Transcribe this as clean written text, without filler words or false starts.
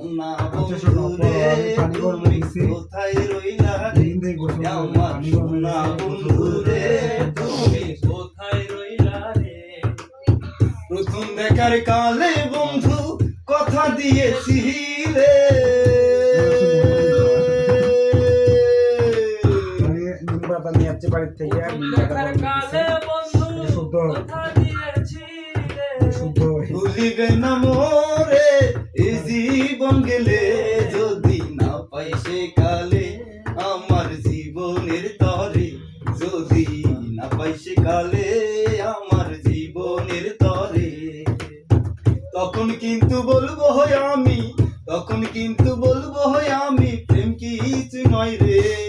না বন্ধু রে তুমি কোথায় রইলা রে আমার সোনা বন্ধু রে তুমি কোথায় রইলা রে প্রথম দেখার কালে বন্ধু কথা দিয়েছিলে ভুলিবে না মোরে এই জীবন গেলে যদি না পাই সে কালে আমার জীবনের তরে যদি না পাই সে কালে আমার জীবনের তরে তখন কিন্তু বলবো আমি প্রেম কিছু নয় রে।